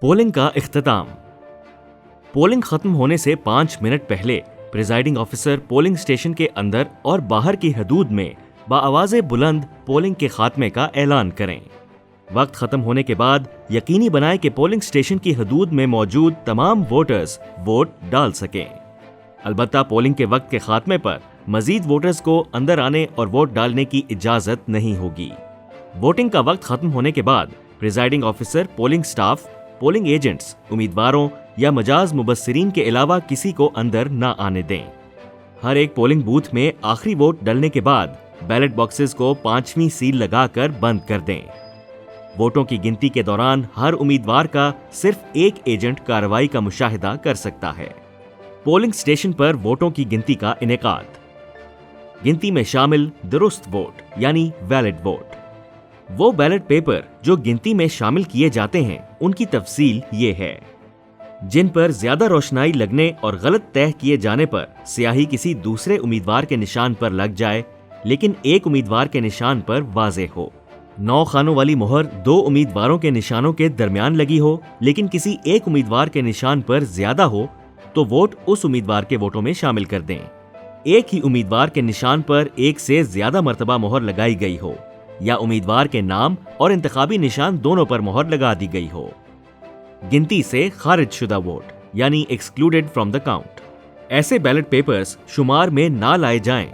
Polling کا اختتام۔ Polling ختم ہونے سے 5 منٹ پہلے پریزائڈنگ آفیسر پولنگ اسٹیشن کے اندر اور باہر کی حدود میں بآواز بلند پولنگ کے خاتمے کا اعلان کریں۔ وقت ختم ہونے کے بعد یقینی بنائیں کہ پولنگ اسٹیشن کی حدود میں موجود تمام ووٹرز ووٹ ڈال سکیں۔ البتہ پولنگ کے وقت کے خاتمے پر مزید ووٹرز کو اندر آنے اور ووٹ ڈالنے کی اجازت نہیں ہوگی۔ ووٹنگ کا وقت ختم ہونے کے بعد presiding officer polling staff, polling agents, امیدواروں یا مجاز مبصرین کے علاوہ کسی کو اندر نہ آنے دیں۔ ہر ایک پولنگ بوتھ میں آخری ووٹ ڈلنے کے بعد بیلٹ باکسز کو 5ویں سیل لگا کر بند کر دیں۔ ووٹوں کی گنتی کے دوران ہر امیدوار کا صرف ایک ایجنٹ کارروائی کا مشاہدہ کر سکتا ہے۔ پولنگ اسٹیشن پر ووٹوں کی گنتی کا انعقاد۔ گنتی میں شامل درست ووٹ یعنی ویلڈ ووٹ۔ وہ بیلٹ پیپر جو گنتی میں شامل کیے جاتے ہیں ان کی تفصیل یہ ہے۔ جن پر زیادہ روشنائی لگنے اور غلط طے کیے جانے پر سیاہی کسی دوسرے امیدوار کے نشان پر لگ جائے لیکن ایک امیدوار کے نشان پر واضح ہو۔ 9 خانوں والی مہر 2 امیدواروں کے نشانوں کے درمیان لگی ہو لیکن کسی ایک امیدوار کے نشان پر زیادہ ہو تو ووٹ اس امیدوار کے ووٹوں میں شامل کر دیں۔ ایک ہی امیدوار کے نشان پر ایک سے زیادہ مرتبہ مہر لگائی گئی ہو یا امیدوار کے نام اور انتخابی نشان دونوں پر مہر لگا دی گئی ہو۔ گنتی سے خارج شدہ ووٹ یعنی ایکسکلوڈڈ فرام دا کاؤنٹ۔ ایسے بیلٹ پیپرز شمار میں نہ لائے جائیں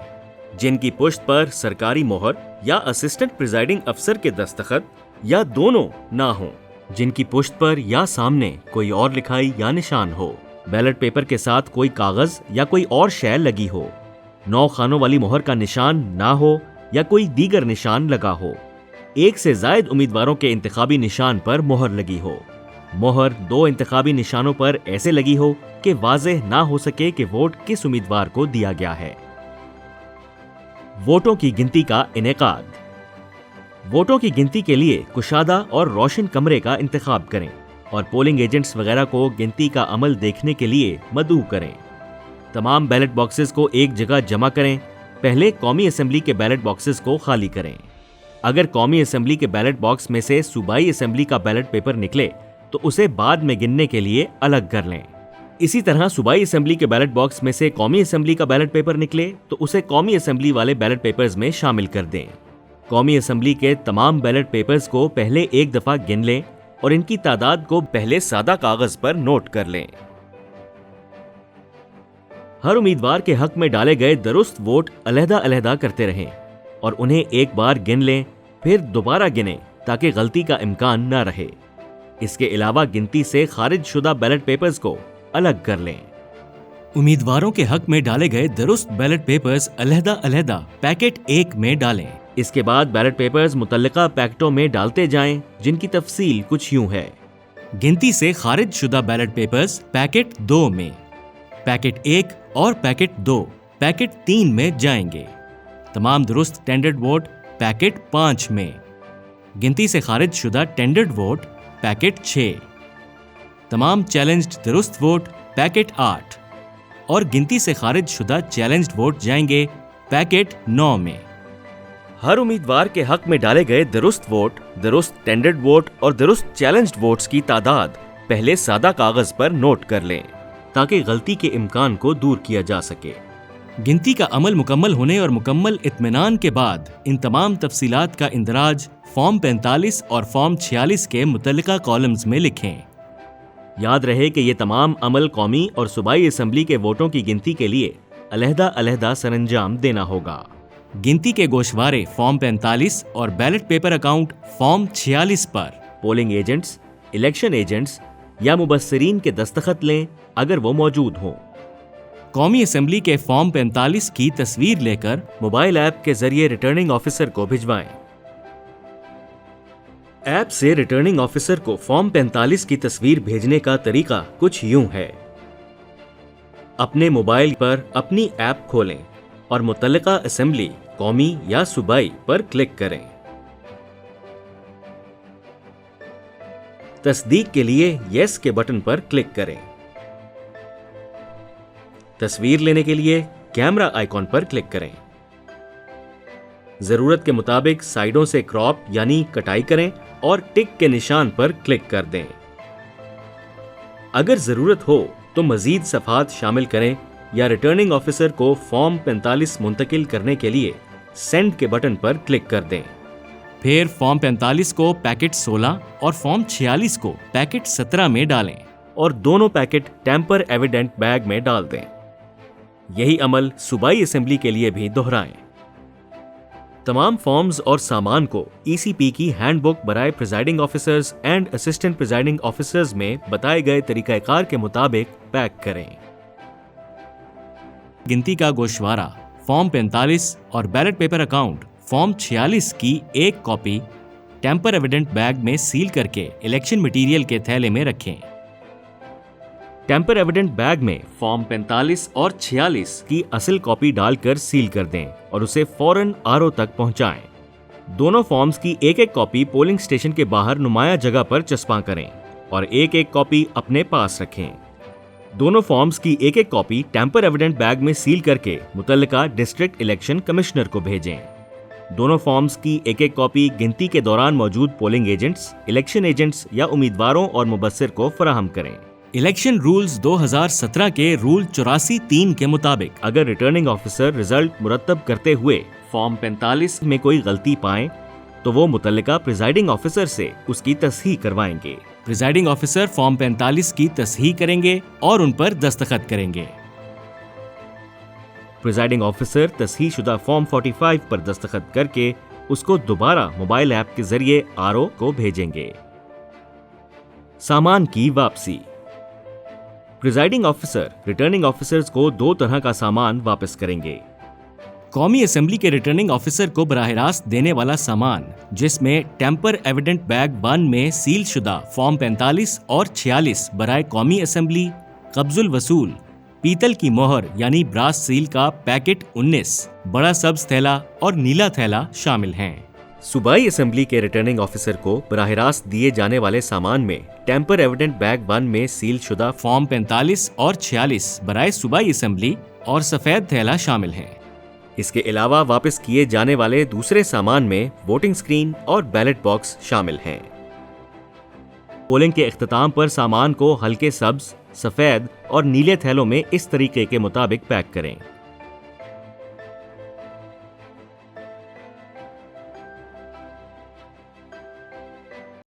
جن کی پشت پر سرکاری مہر یا اسسٹنٹ پریزائڈنگ افسر کے دستخط یا دونوں نہ ہوں، جن کی پشت پر یا سامنے کوئی اور لکھائی یا نشان ہو، بیلٹ پیپر کے ساتھ کوئی کاغذ یا کوئی اور شے لگی ہو، 9 خانوں والی مہر کا نشان نہ ہو یا کوئی دیگر نشان لگا ہو، ایک سے زائد امیدواروں کے انتخابی نشان پر مہر لگی ہو، مہر 2 انتخابی نشانوں پر ایسے لگی ہو کہ واضح نہ ہو سکے کہ ووٹ کس امیدوار کو دیا گیا ہے۔ ووٹوں کی گنتی کا انعقاد۔ ووٹوں کی گنتی کے لیے کشادہ اور روشن کمرے کا انتخاب کریں اور پولنگ ایجنٹس وغیرہ کو گنتی کا عمل دیکھنے کے لیے مدعو کریں۔ تمام بیلٹ باکسز کو ایک جگہ جمع کریں۔ پہلے قومی اسمبلی کے بیلٹ باکسز کو خالی کریں۔ اگر قومی اسمبلی کے بیلٹ باکس میں سے صوبائی اسمبلی کا بیلٹ پیپر نکلے تو اسے بعد میں گننے کے لیے الگ کر لیں۔ اسی طرح صوبائی اسمبلی کے بیلٹ باکس میں سے قومی اسمبلی کا بیلٹ پیپر نکلے تو اسے قومی اسمبلی والے بیلٹ پیپرز میں شامل کر دیں۔ قومی اسمبلی کے تمام بیلٹ پیپرز کو پہلے ایک دفعہ گن لیں اور ان کی تعداد کو پہلے سادہ کاغذ پر نوٹ کر لیں۔ ہر امیدوار کے حق میں ڈالے گئے درست ووٹ علیحدہ علیحدہ کرتے رہیں اور انہیں ایک بار گن لیں، پھر دوبارہ گنیں تاکہ غلطی کا امکان نہ رہے۔ اس کے علاوہ گنتی سے خارج شدہ بیلٹ پیپرز کو الگ کر لیں۔ امیدواروں کے حق میں ڈالے گئے درست بیلٹ پیپرز علیحدہ علیحدہ پیکٹ 1 میں ڈالیں۔ اس کے بعد بیلٹ پیپرز متعلقہ پیکٹوں میں ڈالتے جائیں جن کی تفصیل کچھ یوں ہے۔ گنتی سے خارج شدہ بیلٹ پیپرز پیکٹ 2 میں، پیکٹ 1 اور پیکٹ 2 پیکٹ 3 میں جائیں گے۔ تمام درست ٹینڈرڈ ووٹ پیکٹ 5 میں، گنتی سے خارج شدہ ٹینڈرڈ ووٹ پیکٹ 6، تمام چیلنجڈ درست ووٹ پیکٹ 8 اور گنتی سے خارج شدہ چیلنجڈ ووٹ جائیں گے پیکٹ 9 میں۔ ہر امیدوار کے حق میں ڈالے گئے درست ووٹ، درست ٹینڈرڈ ووٹ اور درست چیلنجڈ ووٹس کی تعداد پہلے سادہ کاغذ پر نوٹ کر لیں تاکہ غلطی کے امکان کو دور کیا جا سکے۔ گنتی کا عمل مکمل ہونے اور مکمل اطمینان کے بعد ان تمام تفصیلات کا اندراج فارم 45 اور فارم 46 کے متعلقہ کالمز میں لکھیں۔ یاد رہے کہ یہ تمام عمل قومی اور صوبائی اسمبلی کے ووٹوں کی گنتی کے لیے علیحدہ علیحدہ سر انجام دینا ہوگا۔ گنتی کے گوشوارے فارم 45 اور بیلٹ پیپر اکاؤنٹ فارم 46 پر پولنگ ایجنٹس، الیکشن ایجنٹس یا مبصرین کے دستخط لیں اگر وہ موجود ہوں۔ قومی اسمبلی کے فارم 45 کی تصویر لے کر موبائل ایپ کے ذریعے ریٹرننگ آفیسر کو بھجوائیں۔ ایپ سے ریٹرننگ آفیسر کو فارم 45 کی تصویر بھیجنے کا طریقہ کچھ یوں ہے۔ اپنے موبائل پر اپنی ایپ کھولیں اور متعلقہ اسمبلی، قومی یا صوبائی پر کلک کریں۔ تصدیق کے لیے یس کے بٹن پر کلک کریں۔ تصویر لینے کے لیے کیمرہ آئیکن پر کلک کریں۔ ضرورت کے مطابق سائڈوں سے کراپ یعنی کٹائی کریں اور ٹک کے نشان پر کلک کر دیں۔ اگر ضرورت ہو تو مزید صفحات شامل کریں یا ریٹرننگ آفیسر کو فارم 45 منتقل کرنے کے لیے سینڈ کے بٹن پر کلک کر دیں۔ پھر فارم 45 کو پیکٹ 16 اور فارم 46 کو پیکٹ 17 میں ڈالیں اور دونوں پیکٹ ٹیمپر ایویڈنٹ بیگ میں ڈال دیں۔ یہی عمل صوبائی اسمبلی کے لیے بھی دہرائیں۔ تمام فارمز اور سامان کو ای سی پی کی ہینڈ بک برائے presiding officers and assistant presiding officers میں بتائے گئے طریقہ کار کے مطابق پیک کریں۔ گنتی کا گوشوارہ فارم 45 اور بیلٹ پیپر اکاؤنٹ فارم 46 کی ایک کاپی ٹیمپر ایویڈنٹ بیگ میں سیل کر کے الیکشن مٹیریل کے تھیلے میں رکھیں۔ ٹیمپر ایویڈنٹ بیگ میں فارم 45 اور 46 کی اصل کاپی ڈال کر سیل کر دیں اور اسے فوراً آر او تک پہنچائیں۔ دونوں فارمز کی ایک ایک کاپی پولنگ اسٹیشن کے باہر نمایاں جگہ پر چسپاں کریں اور ایک ایک کاپی اپنے پاس رکھیں۔ دونوں فارمز کی ایک ایک کاپی ٹیمپر ایویڈنٹ بیگ میں سیل کر کے متعلقہ ڈسٹرکٹ الیکشن کمشنر کو بھیجیں۔ دونوں فارمز کی ایک ایک کاپی گنتی کے دوران موجود پولنگ ایجنٹس، الیکشن ایجنٹس یا امیدواروں اور مبصر کو فراہم کریں۔ الیکشن رولز 2017 کے رول 84(3) کے مطابق اگر ریٹرننگ آفیسر رزلٹ مرتب کرتے ہوئے فارم 45 میں کوئی غلطی پائیں تو وہ متعلقہ پریزائڈنگ آفیسر سے اس کی تصحیح کروائیں گے۔ پریزائڈنگ آفیسر فارم 45 کی تصحیح کریں گے اور ان پر دستخط کریں گے۔ پریزائڈنگ آفیسر تصحیح شدہ فارم 45 پر دستخط کر کے اس کو دوبارہ موبائل ایپ کے ذریعے آر او کو بھیجیں گے۔ سامان کی واپسی۔ پریزائڈنگ آفیسر ریٹرننگ آفیسرز کو دو طرح کا سامان واپس کریں گے۔ قومی اسمبلی کے ریٹرننگ آفیسر کو براہ راست دینے والا سامان، جس میں ٹیمپر ایویڈنٹ بیگ 1 میں سیل شدہ فارم 45 اور 46 برائے قومی اسمبلی، قبض الوصول، پیتل کی مہر یعنی براس سیل کا پیکٹ 19، بڑا سبز تھیلا اور نیلا تھیلا شامل ہیں۔ صوبائی اسمبلی کے ریٹرننگ آفیسر کو براہ راست دیے جانے والے سامان میں ٹیمپر ایویڈنٹ بیگ 1 میں سیل شدہ فارم 45 اور 46 برائے صوبائی اسمبلی اور سفید تھیلا شامل ہیں۔ اس کے علاوہ واپس کیے جانے والے دوسرے سامان میں ووٹنگ سکرین اور بیلٹ باکس شامل ہیں۔ پولنگ کے اختتام پر سامان کو ہلکے سبز، سفید اور نیلے تھیلوں میں اس طریقے کے مطابق پیک کریں۔